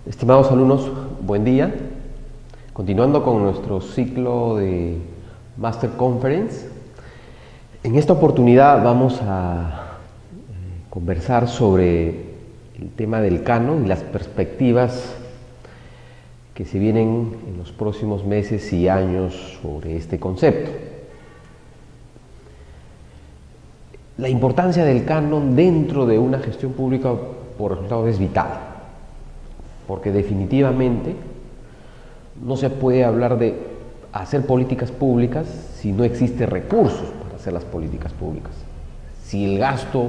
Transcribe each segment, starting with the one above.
Estimados alumnos, buen día. Continuando con nuestro ciclo de Master Conference, en esta oportunidad vamos a conversar sobre el tema del canon y las perspectivas que se vienen en los próximos meses y años sobre este concepto. La importancia del canon dentro de una gestión pública por resultados es vital, porque definitivamente no se puede hablar de hacer políticas públicas si no existe recursos para hacer las políticas públicas. Si el gasto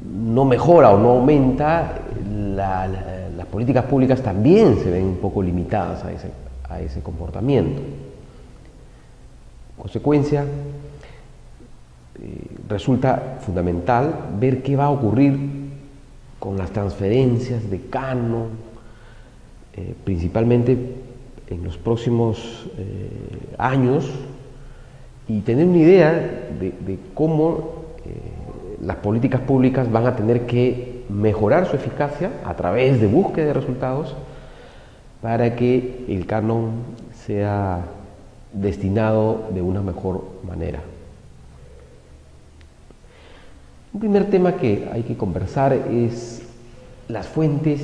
no mejora o no aumenta, las políticas públicas también se ven un poco limitadas a ese comportamiento. En consecuencia, resulta fundamental ver qué va a ocurrir con las transferencias de canon, principalmente en los próximos años, y tener una idea de cómo las políticas públicas van a tener que mejorar su eficacia a través de búsqueda de resultados para que el canon sea destinado de una mejor manera. Un primer tema que hay que conversar es las fuentes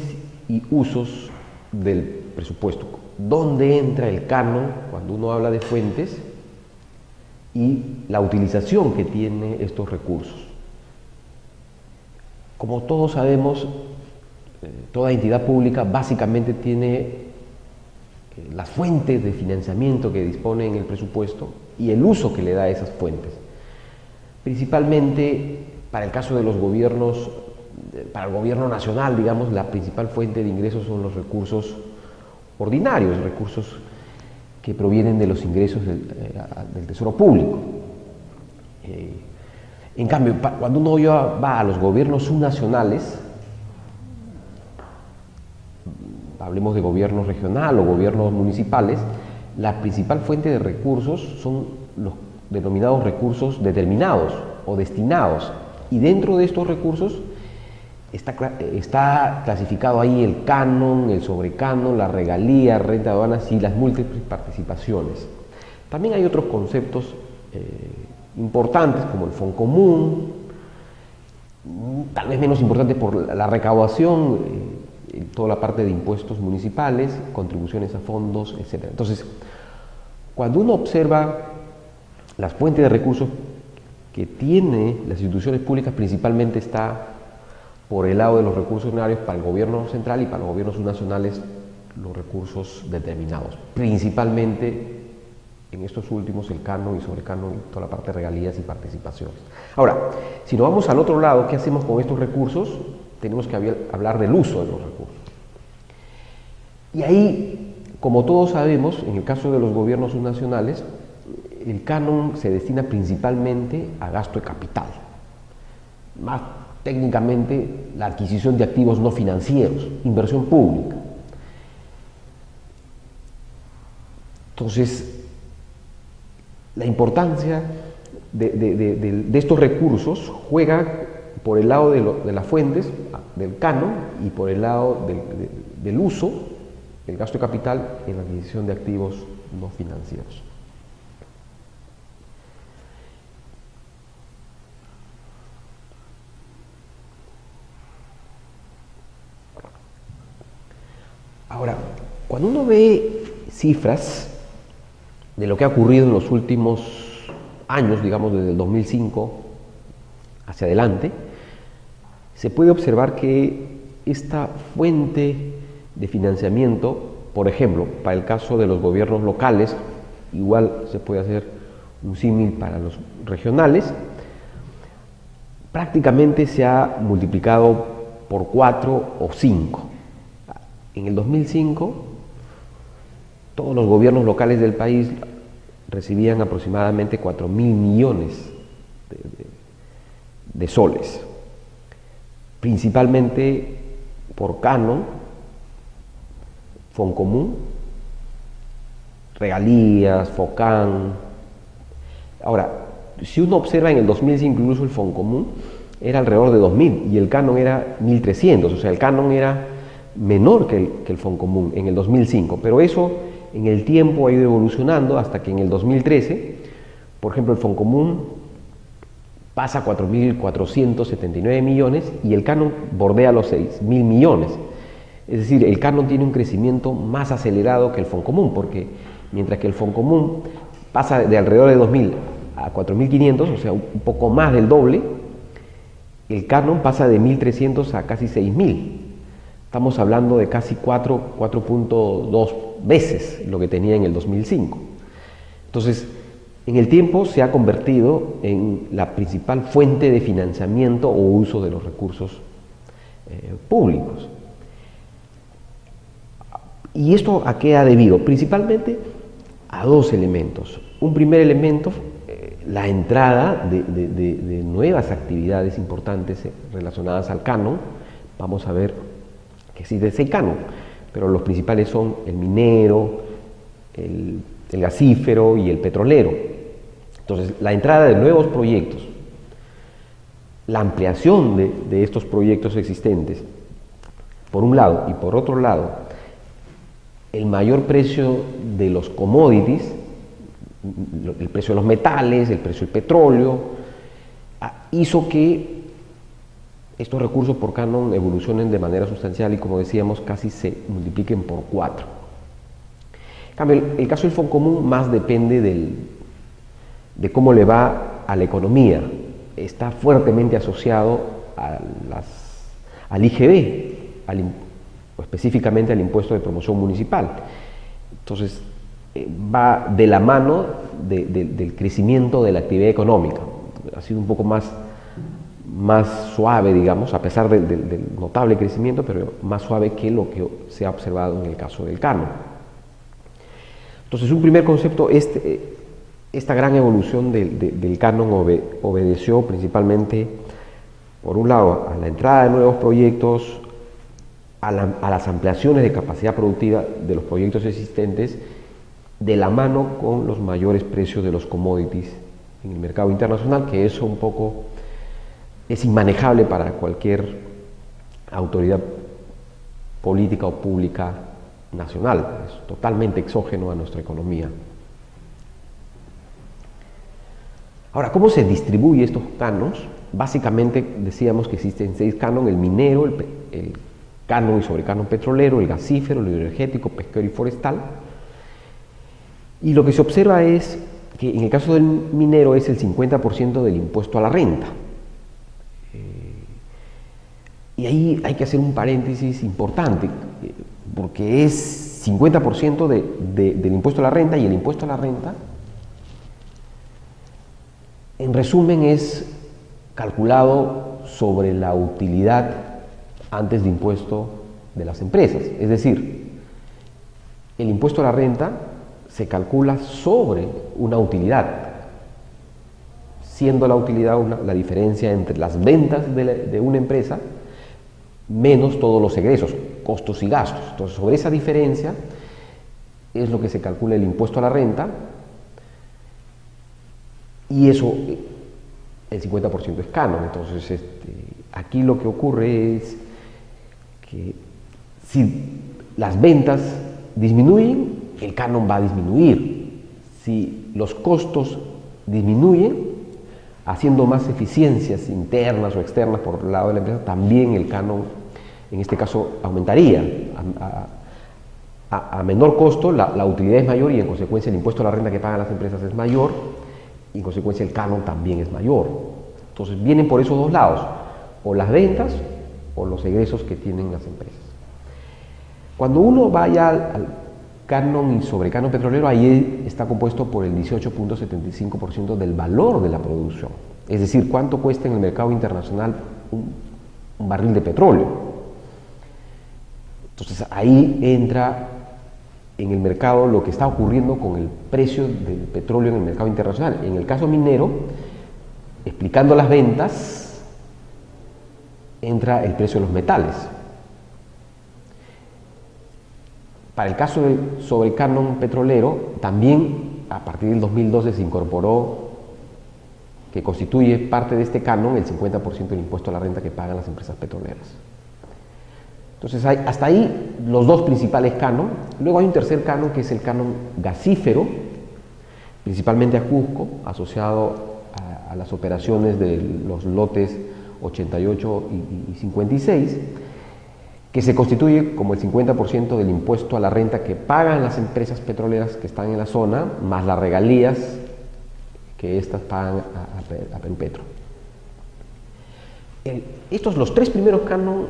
y usos del presupuesto. ¿Dónde entra el canon cuando uno habla de fuentes y la utilización que tiene estos recursos? Como todos sabemos, toda entidad pública básicamente tiene las fuentes de financiamiento que dispone en el presupuesto y el uso que le da a esas fuentes. Principalmente para el caso de los gobiernos, para el gobierno nacional, digamos, la principal fuente de ingresos son los recursos ordinarios, recursos que provienen de los ingresos del Tesoro Público. En cambio, cuando uno va a los gobiernos subnacionales, hablemos de gobierno regional o gobiernos municipales, la principal fuente de recursos son los denominados recursos determinados o destinados. Y dentro de estos recursos está clasificado ahí el canon, el sobrecanon, la regalía, renta de aduanas y las múltiples participaciones. También hay otros conceptos importantes como el Foncomún, tal vez menos importante por la recaudación, toda la parte de impuestos municipales, contribuciones a fondos, etc. Entonces, cuando uno observa las fuentes de recursos que tiene las instituciones públicas, principalmente está por el lado de los recursos ordinarios para el gobierno central y para los gobiernos subnacionales los recursos determinados, principalmente en estos últimos el canon y sobrecanon, toda la parte de regalías y participaciones. Ahora, si nos vamos al otro lado, ¿qué hacemos con estos recursos? Tenemos que hablar del uso de los recursos. Y ahí, como todos sabemos, en el caso de los gobiernos subnacionales, el canon se destina principalmente a gasto de capital, más técnicamente la adquisición de activos no financieros, inversión pública. Entonces, la importancia de estos recursos juega por el lado de las fuentes del canon y por el lado del uso, el gasto de capital en la adquisición de activos no financieros. Ahora, cuando uno ve cifras de lo que ha ocurrido en los últimos años, digamos desde el 2005 hacia adelante, se puede observar que esta fuente de financiamiento, por ejemplo, para el caso de los gobiernos locales, igual se puede hacer un símil para los regionales, prácticamente se ha multiplicado por 4 o 5. En el 2005, todos los gobiernos locales del país recibían aproximadamente 4.000 millones de soles, principalmente por canon, Foncomún, regalías, FOCAN. Ahora, si uno observa en el 2005 incluso el Foncomún, era alrededor de 2.000 y el canon era 1.300, o sea, el canon era menor que el Foncomún en el 2005, pero eso en el tiempo ha ido evolucionando hasta que en el 2013, por ejemplo, el Foncomún pasa a 4.479 millones y el canon bordea los 6.000 millones. Es decir, el canon tiene un crecimiento más acelerado que el Foncomún, porque mientras que el Foncomún pasa de alrededor de 2.000 a 4.500, o sea, un poco más del doble, el canon pasa de 1.300 a casi 6.000. Estamos hablando de casi 4.2 veces lo que tenía en el 2005. Entonces, en el tiempo se ha convertido en la principal fuente de financiamiento o uso de los recursos públicos. ¿Y esto a qué ha debido? Principalmente a dos elementos. Un primer elemento, la entrada de nuevas actividades importantes relacionadas al canon. Vamos a ver que existe 6 canon, pero los principales son el minero, el gasífero y el petrolero. Entonces, la entrada de nuevos proyectos, la ampliación de estos proyectos existentes, por un lado, y por otro lado, el mayor precio de los commodities, el precio de los metales, el precio del petróleo, hizo que estos recursos por canon evolucionen de manera sustancial y, como decíamos, casi se multipliquen por 4. En cambio, el caso del Foncomún más depende de cómo le va a la economía. Está fuertemente asociado al IGB, o específicamente al impuesto de promoción municipal. Entonces, va de la mano del crecimiento de la actividad económica. Ha sido un poco más suave, digamos, a pesar del notable crecimiento, pero más suave que lo que se ha observado en el caso del canon. Entonces, un primer concepto, esta gran evolución del canon obedeció principalmente, por un lado, a la entrada de nuevos proyectos, a las ampliaciones de capacidad productiva de los proyectos existentes, de la mano con los mayores precios de los commodities en el mercado internacional, que eso un poco es inmanejable para cualquier autoridad política o pública nacional, es totalmente exógeno a nuestra economía. Ahora, ¿cómo se distribuye estos canons? Básicamente decíamos que existen 6 canon: el minero, el canon y sobrecanon petrolero, el gasífero, el energético, pesquero y forestal. Y lo que se observa es que en el caso del minero es el 50% del impuesto a la renta. Y ahí hay que hacer un paréntesis importante, porque es 50% del impuesto a la renta, y el impuesto a la renta, en resumen, es calculado sobre la utilidad antes de impuesto de las empresas. Es decir, el impuesto a la renta se calcula sobre una utilidad, siendo la utilidad la diferencia entre las ventas de una empresa menos todos los egresos, costos y gastos. Entonces, sobre esa diferencia es lo que se calcula el impuesto a la renta, y eso, el 50% es canon. Entonces, aquí lo que ocurre es que si las ventas disminuyen, el canon va a disminuir. Si los costos disminuyen, haciendo más eficiencias internas o externas por el lado de la empresa, también el canon, en este caso, aumentaría. A menor costo, la utilidad es mayor, y en consecuencia el impuesto a la renta que pagan las empresas es mayor, y en consecuencia el canon también es mayor. Entonces vienen por esos dos lados, o las ventas o los egresos que tienen las empresas. Cuando uno vaya al canon y sobrecanon petrolero, ahí está compuesto por el 18.75% del valor de la producción. Es decir, cuánto cuesta en el mercado internacional un barril de petróleo. Entonces ahí entra en el mercado lo que está ocurriendo con el precio del petróleo en el mercado internacional. En el caso minero, explicando las ventas, entra el precio de los metales. Para el caso del sobrecanon petrolero, también a partir del 2012 se incorporó que constituye parte de este canon, el 50% del impuesto a la renta que pagan las empresas petroleras. Entonces, hasta ahí los dos principales canon. Luego hay un tercer canon, que es el canon gasífero, principalmente a Cusco, asociado a las operaciones de los lotes 88 y 56, que se constituye como el 50% del impuesto a la renta que pagan las empresas petroleras que están en la zona, más las regalías que éstas pagan a Perú Petro. Los tres primeros canon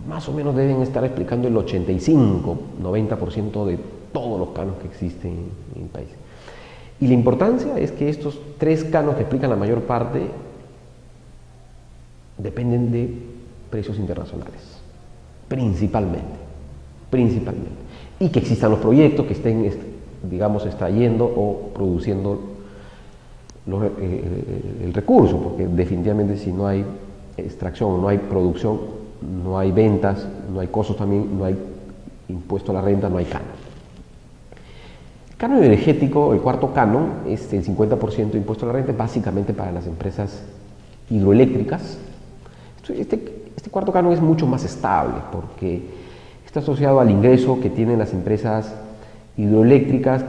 más o menos deben estar explicando el 85-90% de todos los canos que existen en el país. Y la importancia es que estos tres canos que explican la mayor parte dependen de precios internacionales, principalmente, y que existan los proyectos que estén, digamos, extrayendo o produciendo el recurso, porque definitivamente si no hay extracción, no hay producción, no hay ventas, no hay costos también, no hay impuesto a la renta, no hay canon. El canon energético, el cuarto canon, es el 50% de impuesto a la renta, básicamente para las empresas hidroeléctricas. Este cuarto canon es mucho más estable porque está asociado al ingreso que tienen las empresas hidroeléctricas,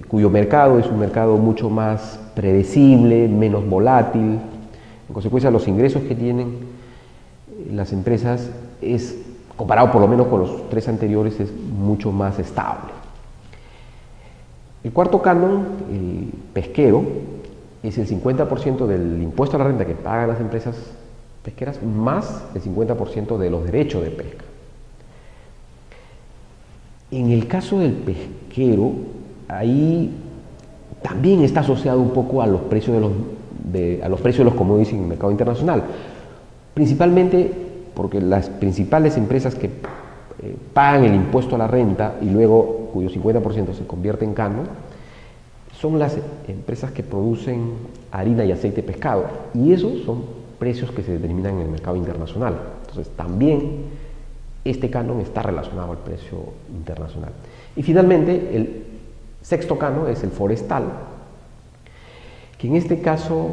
cuyo mercado es un mercado mucho más predecible, menos volátil. En consecuencia, los ingresos que tienen las empresas comparado por lo menos con los tres anteriores, es mucho más estable. El cuarto canon, el pesquero, es el 50% del impuesto a la renta que pagan las empresas pesqueras más el 50% de los derechos de pesca. En el caso del pesquero, ahí también está asociado un poco a los precios de los commodities en el mercado internacional, principalmente porque las principales empresas que pagan el impuesto a la renta y luego cuyo 50% se convierte en canon son las empresas que producen harina y aceite de pescado, y esos son precios que se determinan en el mercado internacional. Entonces también este canon está relacionado al precio internacional. Y finalmente el sexto canon es el forestal, que en este caso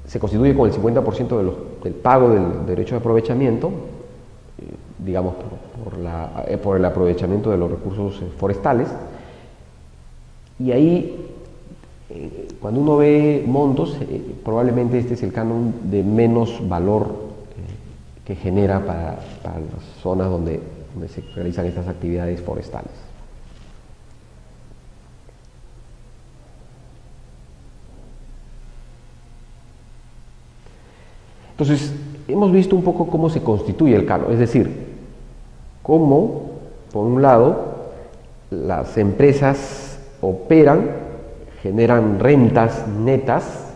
se constituye con el 50% del pago del derecho de aprovechamiento, digamos por el aprovechamiento de los recursos forestales. Y ahí, cuando uno ve montos, probablemente este es el canon de menos valor que genera para las zonas donde se realizan estas actividades forestales. Entonces, hemos visto un poco cómo se constituye el canon, es decir, cómo, por un lado, las empresas operan, generan rentas netas,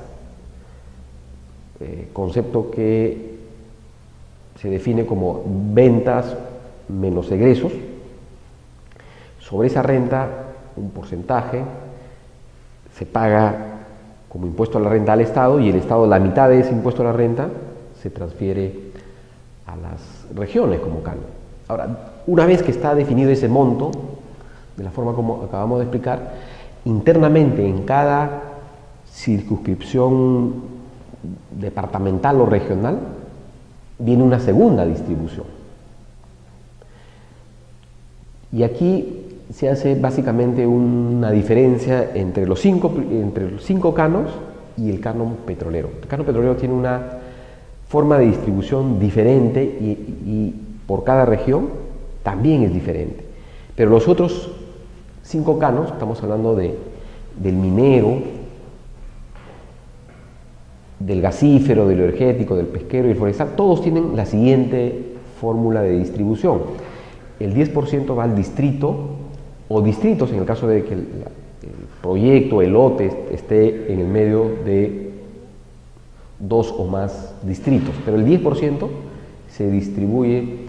concepto que se define como ventas menos egresos. Sobre esa renta, un porcentaje se paga como impuesto a la renta al Estado, y el Estado, la mitad de ese impuesto a la renta se transfiere a las regiones como canon. Ahora, una vez que está definido ese monto, de la forma como acabamos de explicar, internamente en cada circunscripción departamental o regional viene una segunda distribución. Y aquí se hace básicamente una diferencia entre los cinco canos y el canon petrolero. El canon petrolero tiene una forma de distribución diferente y por cada región también es diferente. Pero los otros 5 canos, estamos hablando del minero, del gasífero, del energético, del pesquero y el forestal, todos tienen la siguiente fórmula de distribución. El 10% va al distrito o distritos en el caso de que el proyecto, el lote, esté en el medio de 2 o más distritos, pero el 10% se distribuye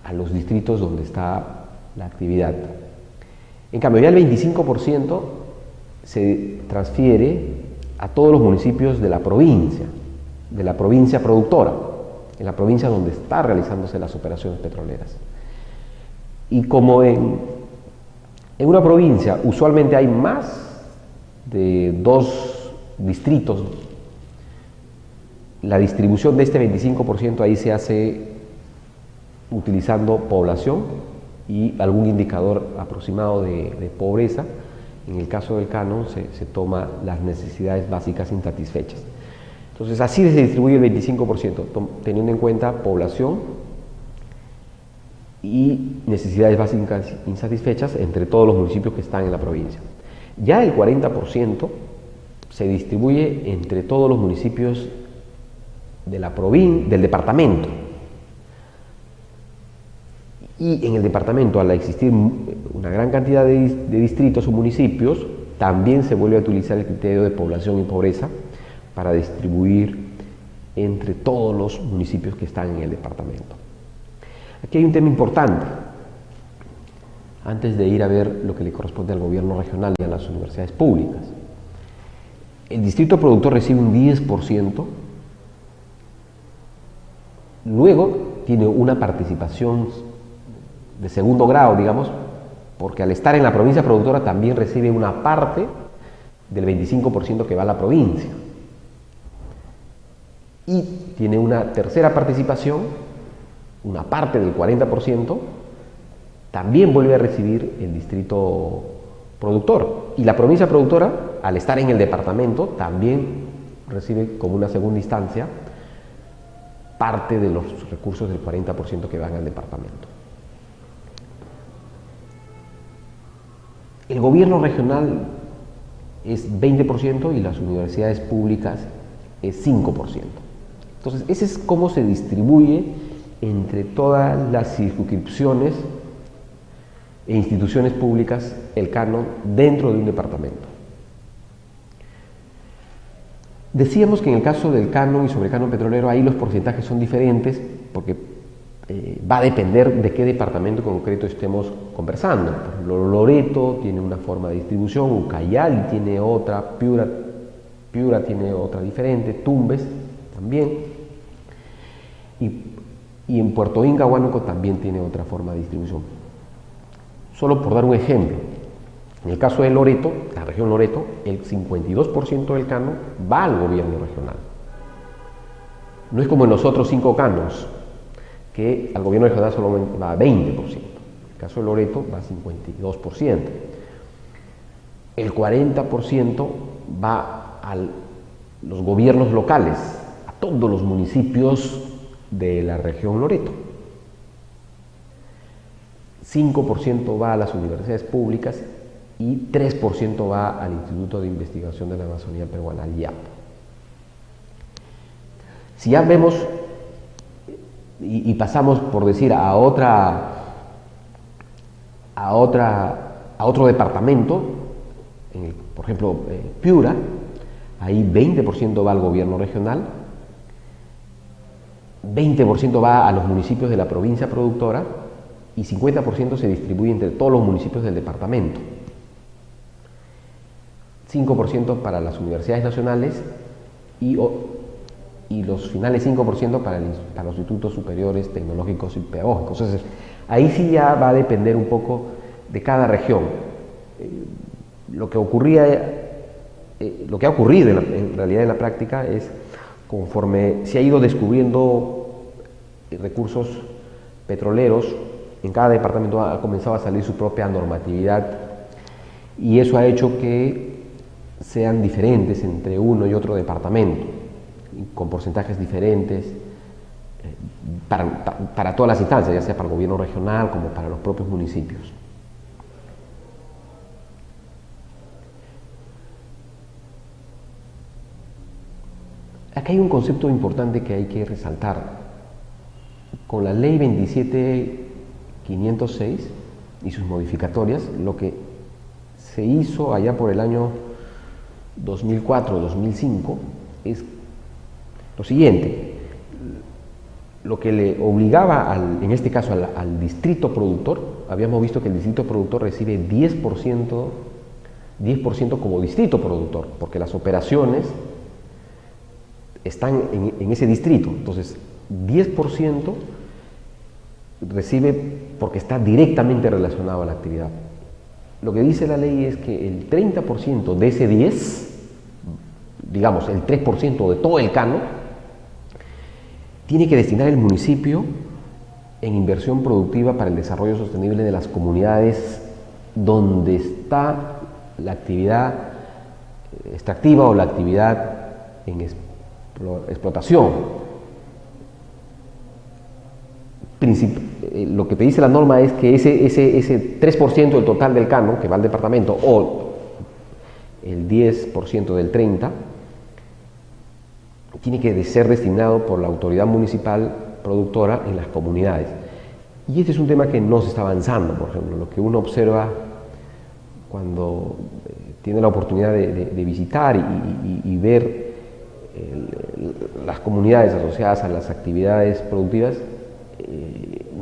a los distritos donde está la actividad. En cambio, ya el 25% se transfiere a todos los municipios de la provincia productora, en la provincia donde está realizándose las operaciones petroleras. Y como en una provincia usualmente hay más de 2 distritos. La distribución de este 25% ahí se hace utilizando población y algún indicador aproximado de pobreza. En el caso del canon se toma las necesidades básicas insatisfechas. Entonces así se distribuye el 25%, teniendo en cuenta población y necesidades básicas insatisfechas entre todos los municipios que están en la provincia. Ya el 40% se distribuye entre todos los municipios de del departamento. Y en el departamento, al existir una gran cantidad de distritos o municipios, también se vuelve a utilizar el criterio de población y pobreza para distribuir entre todos los municipios que están en el departamento. Aquí hay un tema importante. Antes de ir a ver lo que le corresponde al gobierno regional y a las universidades públicas, el distrito productor recibe un 10%, luego tiene una participación de segundo grado, digamos, porque al estar en la provincia productora también recibe una parte del 25% que va a la provincia. Y tiene una tercera participación, una parte del 40%, también vuelve a recibir el distrito productor. Y la provincia productora, al estar en el departamento, también recibe como una segunda instancia parte de los recursos del 40% que van al departamento. El gobierno regional es 20% y las universidades públicas es 5%. Entonces, ese es cómo se distribuye entre todas las circunscripciones e instituciones públicas el canon dentro de un departamento. Decíamos que en el caso del canon y sobre el canon petrolero, ahí los porcentajes son diferentes porque va a depender de qué departamento concreto estemos conversando. Por ejemplo, Loreto tiene una forma de distribución, Ucayali tiene otra, Piura tiene otra diferente, Tumbes también, y en Puerto Inca, Huánuco también tiene otra forma de distribución. Solo por dar un ejemplo, en el caso de Loreto, la región Loreto, el 52% del canon va al gobierno regional. No es como en los otros 5 canos, que al gobierno regional solamente va a 20%. En el caso de Loreto va a 52%. El 40% va a los gobiernos locales, a todos los municipios de la región Loreto. 5% va a las universidades públicas y 3% va al Instituto de Investigación de la Amazonía Peruana, al IAP. Si ya vemos y pasamos, por decir, a otro departamento, por ejemplo, Piura, ahí 20% va al gobierno regional, 20% va a los municipios de la provincia productora y 50% se distribuye entre todos los municipios del departamento. 5% para las universidades nacionales y los finales 5% para los institutos superiores tecnológicos y pedagógicos. Entonces, ahí sí ya va a depender un poco de cada región. Lo que ha ocurrido en realidad en la práctica es, conforme se ha ido descubriendo recursos petroleros, en cada departamento ha comenzado a salir su propia normatividad y eso ha hecho que sean diferentes entre uno y otro departamento, con porcentajes diferentes para todas las instancias, ya sea para el gobierno regional como para los propios municipios. Aquí hay un concepto importante que hay que resaltar. Con la ley 27506 y sus modificatorias, lo que se hizo allá por el año 2004-2005 es lo siguiente: lo que le obligaba, en este caso al distrito productor, habíamos visto que el distrito productor recibe 10% como distrito productor, porque las operaciones están en ese distrito. Entonces, 10% recibe porque está directamente relacionado a la actividad. Lo que dice la ley es que el 30% de ese 10 digamos, el 3% de todo el canon, tiene que destinar el municipio en inversión productiva para el desarrollo sostenible de las comunidades donde está la actividad extractiva o la actividad en explotación. Lo que te dice la norma es que ese 3% del total del canon que va al departamento o el 10% del 30% tiene que ser destinado por la autoridad municipal productora en las comunidades. Y este es un tema que no se está avanzando, por ejemplo, lo que uno observa cuando tiene la oportunidad de visitar y ver las comunidades asociadas a las actividades productivas,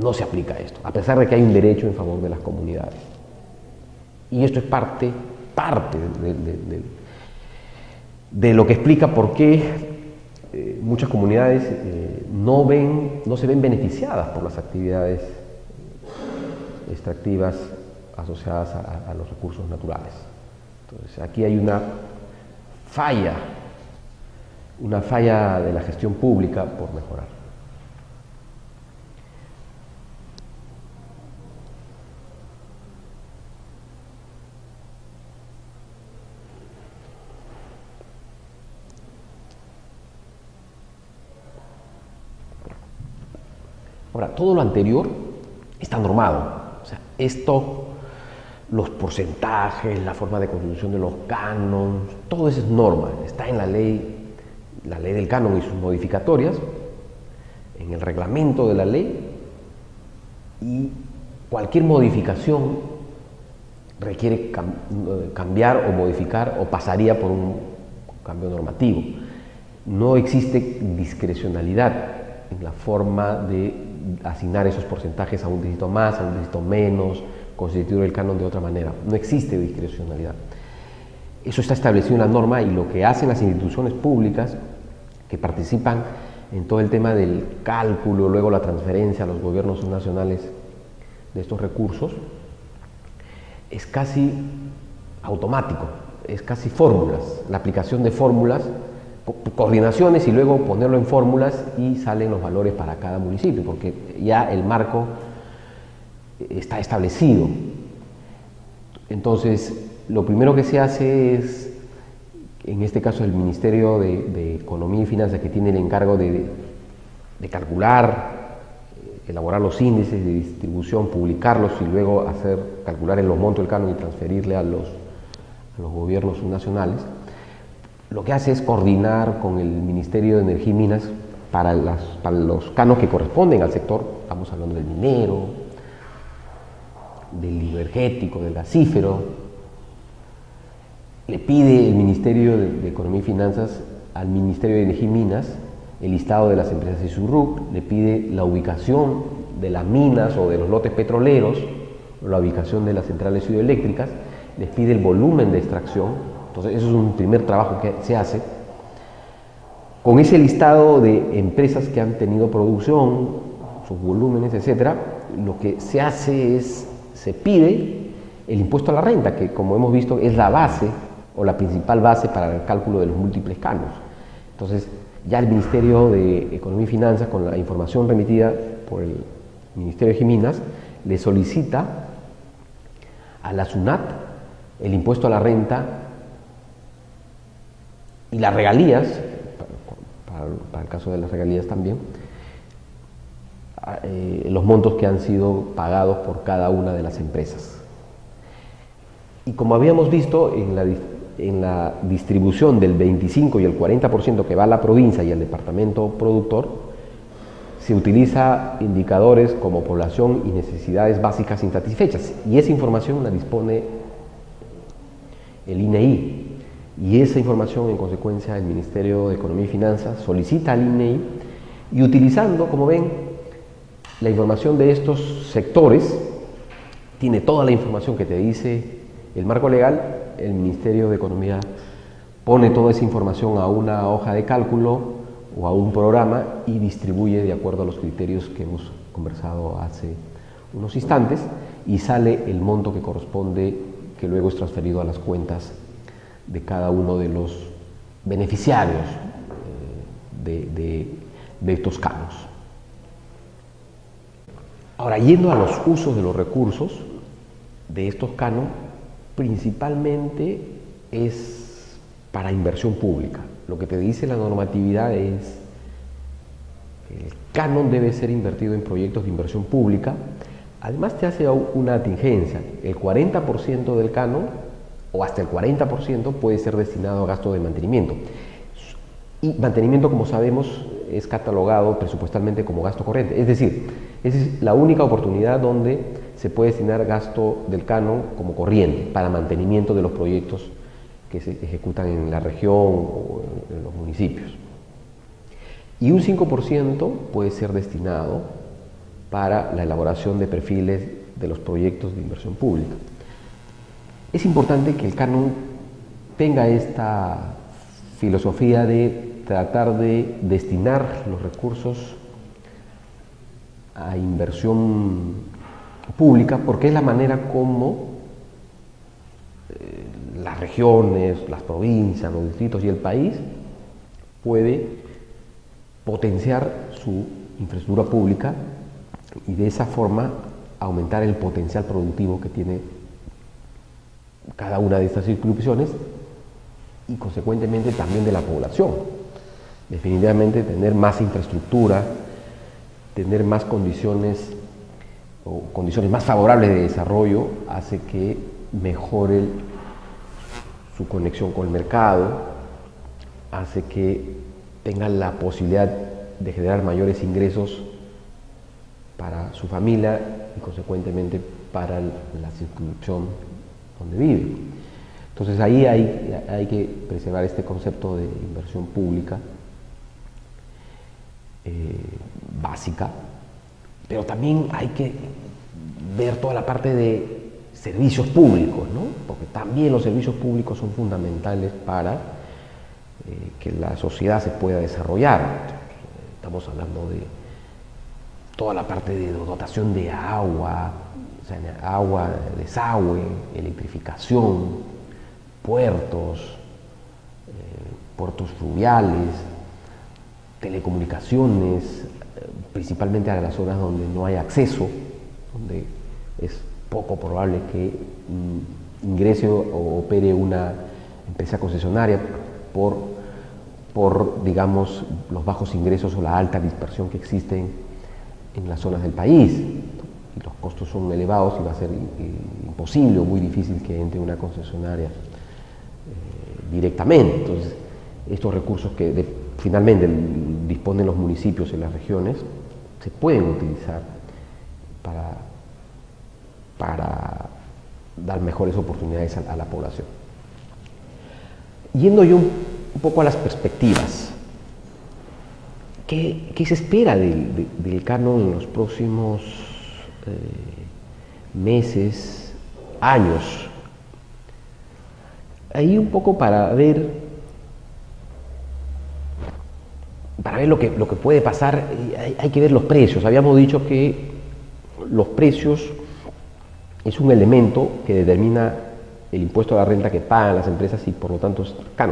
no se aplica esto, a pesar de que hay un derecho en favor de las comunidades. Y esto es parte de lo que explica por qué muchas comunidades no se ven beneficiadas por las actividades extractivas asociadas a los recursos naturales. Entonces, aquí hay una falla de la gestión pública por mejorar. Ahora, todo lo anterior está normado. O sea, esto, los porcentajes, la forma de constitución de los cánones, todo eso es norma. Está en la ley del canon y sus modificatorias, en el reglamento de la ley, y cualquier modificación requiere cambiar o modificar o pasaría por un cambio normativo. No existe discrecionalidad en la forma de asignar esos porcentajes a un distrito más, a un distrito menos, constituir el canon de otra manera. No existe discrecionalidad. Eso está establecido en la norma y lo que hacen las instituciones públicas que participan en todo el tema del cálculo, luego la transferencia a los gobiernos nacionales de estos recursos, es casi automático, es casi fórmulas, la aplicación de fórmulas, coordinaciones y luego ponerlo en fórmulas y salen los valores para cada municipio, porque ya el marco está establecido. Entonces, lo primero que se hace es, en este caso el Ministerio de Economía y Finanzas, que tiene el encargo de calcular, elaborar los índices de distribución, publicarlos y luego calcular los montos del canon y transferirle a los gobiernos nacionales. Lo que hace es coordinar con el Ministerio de Energía y Minas para los canos que corresponden al sector. Estamos hablando del minero, del hidroenergético, del gasífero. Le pide el Ministerio de Economía y Finanzas al Ministerio de Energía y Minas el listado de las empresas de SURRUC, le pide la ubicación de las minas o de los lotes petroleros, o la ubicación de las centrales hidroeléctricas, les pide el volumen de extracción. Entonces, eso es un primer trabajo que se hace. Con ese listado de empresas que han tenido producción, sus volúmenes, etcétera, lo que se hace es, se pide el impuesto a la renta, que como hemos visto es la base o la principal base para el cálculo de los múltiples canos. Entonces, ya el Ministerio de Economía y Finanzas, con la información remitida por el Ministerio de Minas, le solicita a la SUNAT el impuesto a la renta y las regalías, para el caso de las regalías también, los montos que han sido pagados por cada una de las empresas. Y como habíamos visto en la distribución del 25 y el 40% que va a la provincia y al departamento productor, se utiliza indicadores como población y necesidades básicas insatisfechas, y esa información la dispone el INEI. Y esa información, en consecuencia, el Ministerio de Economía y Finanzas solicita al INEI, y utilizando, como ven, la información de estos sectores, tiene toda la información que te dice el marco legal, el Ministerio de Economía pone toda esa información a una hoja de cálculo o a un programa y distribuye de acuerdo a los criterios que hemos conversado hace unos instantes, y sale el monto que corresponde, que luego es transferido a las cuentas de cada uno de los beneficiarios de estos canos. Ahora, yendo a los usos de los recursos de estos canos, principalmente es para inversión pública. Lo que te dice la normatividad es que el canon debe ser invertido en proyectos de inversión pública. Además te hace una atingencia. El 40% del canon o hasta el 40% puede ser destinado a gasto de mantenimiento. Y mantenimiento, como sabemos, es catalogado presupuestalmente como gasto corriente. Es decir, esa es la única oportunidad donde se puede destinar gasto del canon como corriente para mantenimiento de los proyectos que se ejecutan en la región o en los municipios. Y un 5% puede ser destinado para la elaboración de perfiles de los proyectos de inversión pública. Es importante que el canon tenga esta filosofía de tratar de destinar los recursos a inversión pública, porque es la manera como las regiones, las provincias, los distritos y el país puede potenciar su infraestructura pública y de esa forma aumentar el potencial productivo que tiene cada una de estas circunscripciones y consecuentemente también de la población. Definitivamente tener más infraestructura, tener más condiciones o condiciones más favorables de desarrollo hace que mejore su conexión con el mercado, hace que tengan la posibilidad de generar mayores ingresos para su familia y consecuentemente para la circunscripción donde vive. Entonces ahí hay que preservar este concepto de inversión pública básica, pero también hay que ver toda la parte de servicios públicos, ¿no? Porque también los servicios públicos son fundamentales para que la sociedad se pueda desarrollar. Estamos hablando de toda la parte de dotación de agua, agua, desagüe, electrificación, puertos, puertos fluviales, telecomunicaciones, principalmente a las zonas donde no hay acceso, donde es poco probable que ingrese o opere una empresa concesionaria por, digamos, los bajos ingresos o la alta dispersión que existen en las zonas del país. Y los costos son elevados y va a ser imposible o muy difícil que entre una concesionaria directamente. Entonces, estos recursos que finalmente disponen los municipios y las regiones se pueden utilizar para dar mejores oportunidades a la población. Yendo yo un poco a las perspectivas, ¿qué se espera del canon en los próximos meses, años? Ahí un poco para ver lo que puede pasar, hay que ver los precios. Habíamos dicho que los precios es un elemento que determina el impuesto a la renta que pagan las empresas y por lo tanto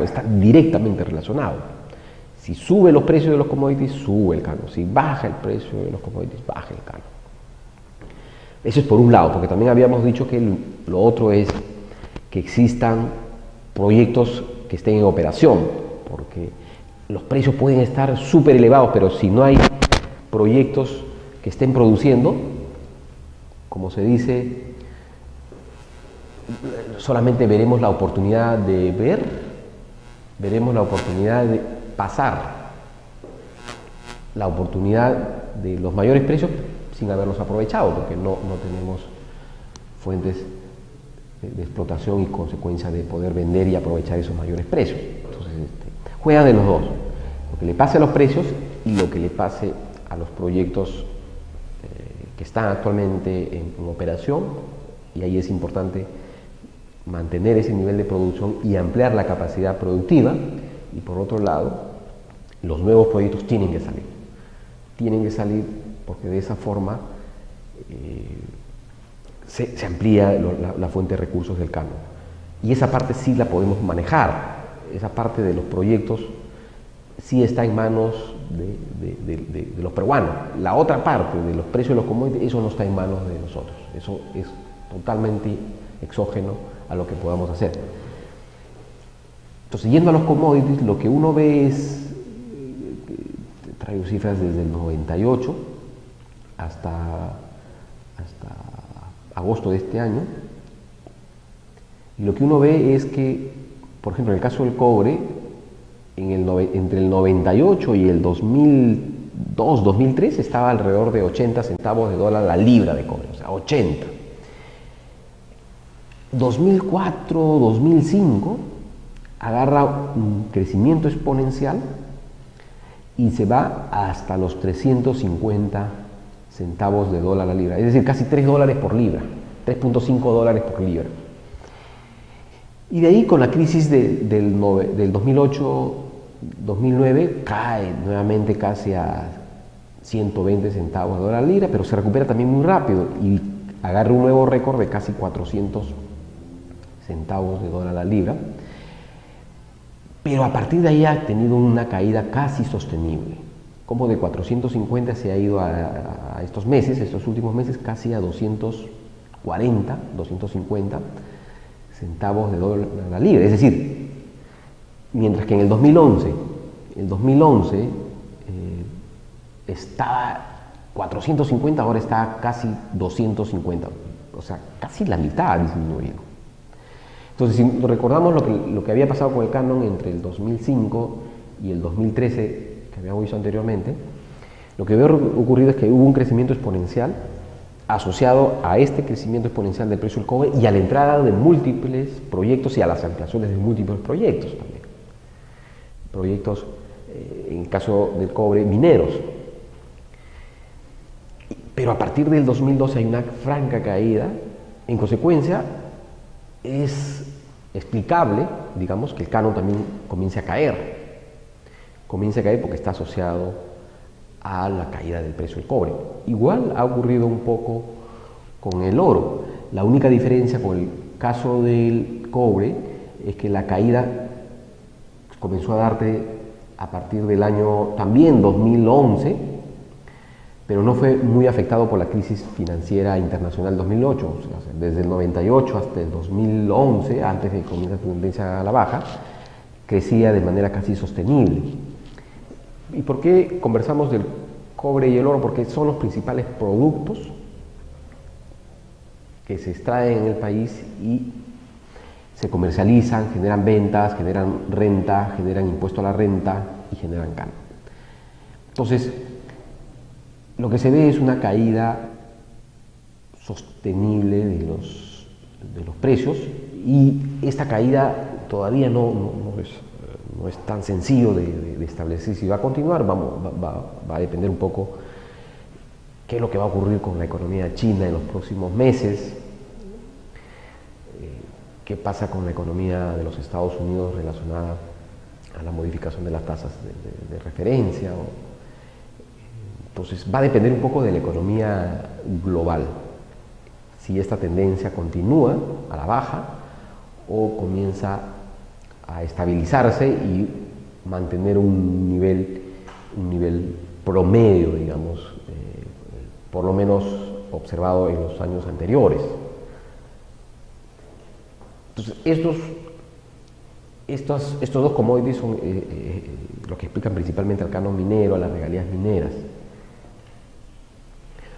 está directamente relacionado. Si sube los precios de los commodities, sube el canon. Si baja el precio de los commodities, baja el canon. Eso es por un lado, porque también habíamos dicho que lo otro es que existan proyectos que estén en operación, porque los precios pueden estar súper elevados, pero si no hay proyectos que estén produciendo, como se dice, solamente veremos la oportunidad de veremos la oportunidad de pasar, la oportunidad de los mayores precios sin haberlos aprovechado, porque no tenemos fuentes de explotación y consecuencia de poder vender y aprovechar esos mayores precios. Entonces, juegan de los dos, lo que le pase a los precios y lo que le pase a los proyectos que están actualmente en operación, y ahí es importante mantener ese nivel de producción y ampliar la capacidad productiva. Y por otro lado, los nuevos proyectos tienen que salir porque de esa forma se amplía la fuente de recursos del canon. Y esa parte sí la podemos manejar. esa parte de los proyectos sí está en manos de los peruanos. La otra parte de los precios de los commodities, eso no está en manos de nosotros. Eso es totalmente exógeno a lo que podamos hacer. Entonces, yendo a los commodities, lo que uno ve es, traigo cifras desde el 98 hasta agosto de este año, y lo que uno ve es que, por ejemplo, en el caso del cobre, entre el 98 y el 2002-2003 estaba alrededor de 80 centavos de dólar la libra de cobre, o sea, 80. 2004-2005 agarra un crecimiento exponencial y se va hasta los 350 centavos de dólar la libra, es decir, casi 3 dólares por libra, 3.5 dólares por libra. Y de ahí, con la crisis del 2008-2009, cae nuevamente casi a 120 centavos de dólar la libra, pero se recupera también muy rápido y agarra un nuevo récord de casi 400 centavos de dólar la libra. Pero a partir de ahí ha tenido una caída casi sostenible, como de 450 se ha ido a estos meses, estos últimos meses, casi a 240, 250 centavos de dólar la libra. Es decir, mientras que en el 2011 estaba 450, ahora está casi 250, o sea, casi la mitad ha disminuido. Entonces, si recordamos lo que había pasado con el canon entre el 2005 y el 2013, que habíamos visto anteriormente, lo que había ocurrido es que hubo un crecimiento exponencial asociado a este crecimiento exponencial del precio del cobre y a la entrada de múltiples proyectos y a las ampliaciones de múltiples proyectos también. Proyectos, en el caso del cobre, mineros. Pero a partir del 2012 hay una franca caída. En consecuencia, es explicable, digamos, que el canon también comience a caer. Comience a caer porque está asociado a la caída del precio del cobre. Igual ha ocurrido un poco con el oro. La única diferencia con el caso del cobre es que la caída comenzó a darse a partir del año también 2011, pero no fue muy afectado por la crisis financiera internacional 2008. O sea, desde el 98 hasta el 2011, antes de que comience la tendencia a la baja, crecía de manera casi sostenible. ¿Y por qué conversamos del cobre y el oro? Porque son los principales productos que se extraen en el país y se comercializan, generan ventas, generan renta, generan impuesto a la renta y generan canon. Entonces, lo que se ve es una caída sostenible de los precios, y esta caída todavía no es tan sencillo de establecer si va a continuar. Va a depender un poco qué es lo que va a ocurrir con la economía china en los próximos meses, qué pasa con la economía de los Estados Unidos relacionada a la modificación de las tasas de referencia. Entonces va a depender un poco de la economía global, si esta tendencia continúa a la baja o comienza a estabilizarse y mantener un nivel promedio, digamos, por lo menos observado en los años anteriores. Entonces, estos dos commodities son lo que explican principalmente al canon minero, a las regalías mineras.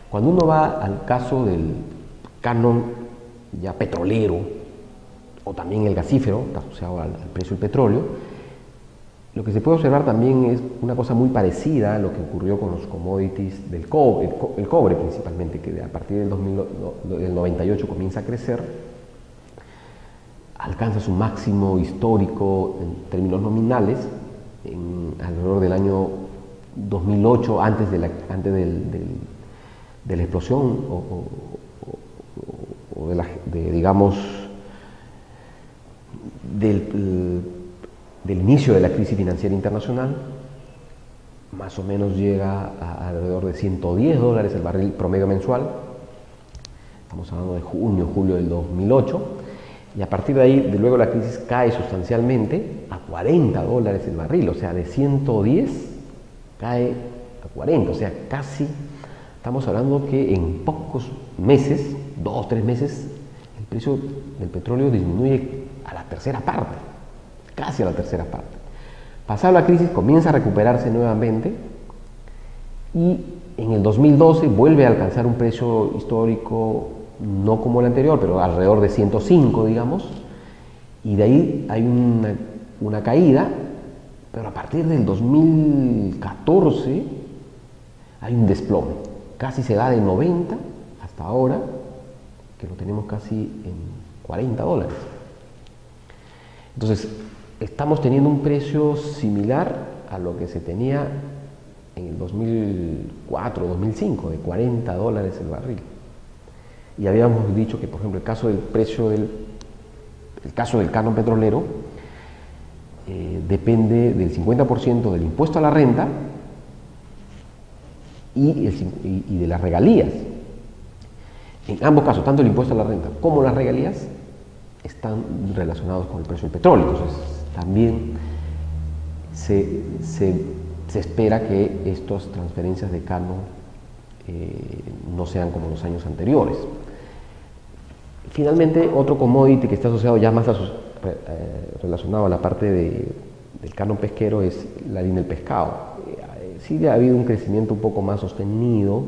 Cuando uno va al caso del canon ya petrolero, o también el gasífero, asociado al precio del petróleo, lo que se puede observar también es una cosa muy parecida a lo que ocurrió con los commodities del cobre, el cobre principalmente, que a partir del 98 comienza a crecer, alcanza su máximo histórico en términos nominales alrededor del año 2008, antes de la explosión o digamos, del inicio de la crisis financiera internacional. Más o menos llega a alrededor de $110 el barril promedio mensual. Estamos hablando de junio, julio del 2008. Y a partir de ahí, de luego la crisis cae sustancialmente a $40 el barril, o sea, de 110 cae a 40, o sea, casi estamos hablando que en pocos meses, 2 o 3 meses, el precio del petróleo disminuye a la tercera parte, casi a la tercera parte. Pasada la crisis comienza a recuperarse nuevamente y en el 2012 vuelve a alcanzar un precio histórico, no como el anterior, pero alrededor de 105, digamos, y de ahí hay una caída, pero a partir del 2014 hay un desplome, casi se va de 90 hasta ahora, que lo tenemos casi en $40. Entonces, estamos teniendo un precio similar a lo que se tenía en el 2004, 2005, de $40 el barril. Y habíamos dicho que, por ejemplo, el caso del precio el caso del canon petrolero depende del 50% del impuesto a la renta y de las regalías. En ambos casos, tanto el impuesto a la renta como las regalías están relacionados con el precio del petróleo. Entonces, también se espera que estas transferencias de canon no sean como los años anteriores. Finalmente, otro commodity que está asociado ya más relacionado a la parte del canon pesquero es la harina del pescado. Sí ha habido un crecimiento un poco más sostenido,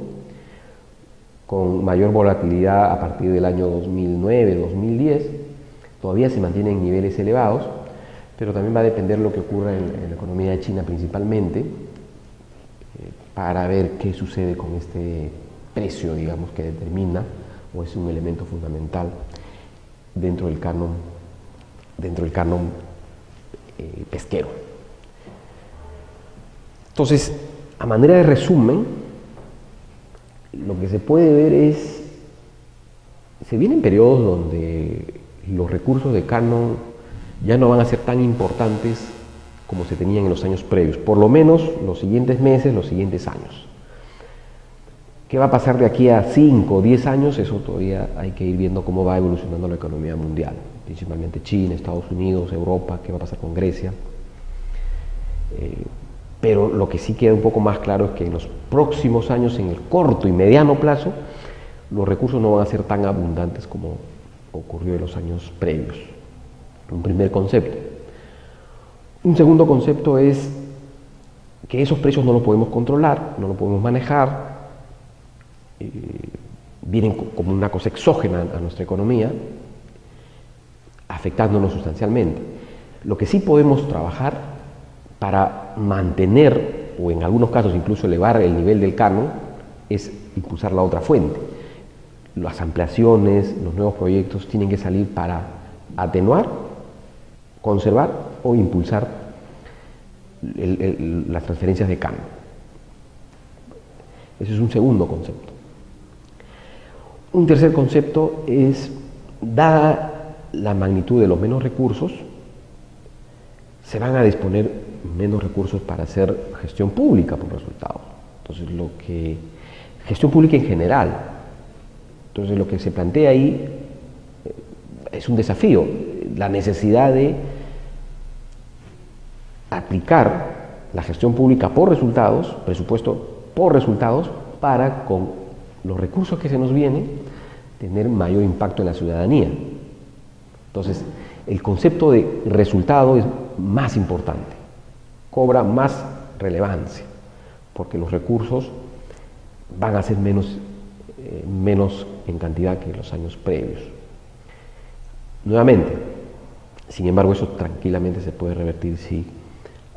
con mayor volatilidad a partir del año 2009, 2010. Todavía se mantienen niveles elevados, pero también va a depender lo que ocurra en la economía de China principalmente, para ver qué sucede con este precio, digamos, que determina o es un elemento fundamental dentro del canon pesquero. Entonces, a manera de resumen, lo que se puede ver es, se vienen periodos donde los recursos de canon ya no van a ser tan importantes como se tenían en los años previos, por lo menos los siguientes meses, los siguientes años. ¿Qué va a pasar de aquí a 5 o 10 años? Eso todavía hay que ir viendo cómo va evolucionando la economía mundial, principalmente China, Estados Unidos, Europa, qué va a pasar con Grecia. Pero lo que sí queda un poco más claro es que en los próximos años, en el corto y mediano plazo, los recursos no van a ser tan abundantes como ocurrió en los años previos. Un primer concepto. Un segundo concepto es que esos precios no los podemos controlar, no los podemos manejar, vienen como una cosa exógena a nuestra economía, afectándonos sustancialmente. Lo que sí podemos trabajar para mantener, o en algunos casos incluso elevar el nivel del canon, es impulsar la otra fuente. Las ampliaciones, los nuevos proyectos tienen que salir para atenuar, conservar o impulsar las transferencias de canon. Ese es un segundo concepto. Un tercer concepto es, dada la magnitud de los menos recursos, se van a disponer menos recursos para hacer gestión pública por resultados. Entonces, gestión pública en general. Entonces, lo que se plantea ahí es un desafío, la necesidad de aplicar la gestión pública por resultados, presupuesto por resultados, para con los recursos que se nos vienen tener mayor impacto en la ciudadanía. Entonces, el concepto de resultado es más importante, cobra más relevancia, porque los recursos van a ser menos en cantidad que en los años previos. Nuevamente, sin embargo, eso tranquilamente se puede revertir si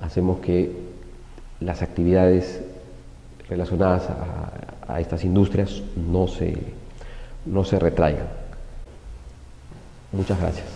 hacemos que las actividades relacionadas a estas industrias no se retraigan. Muchas gracias.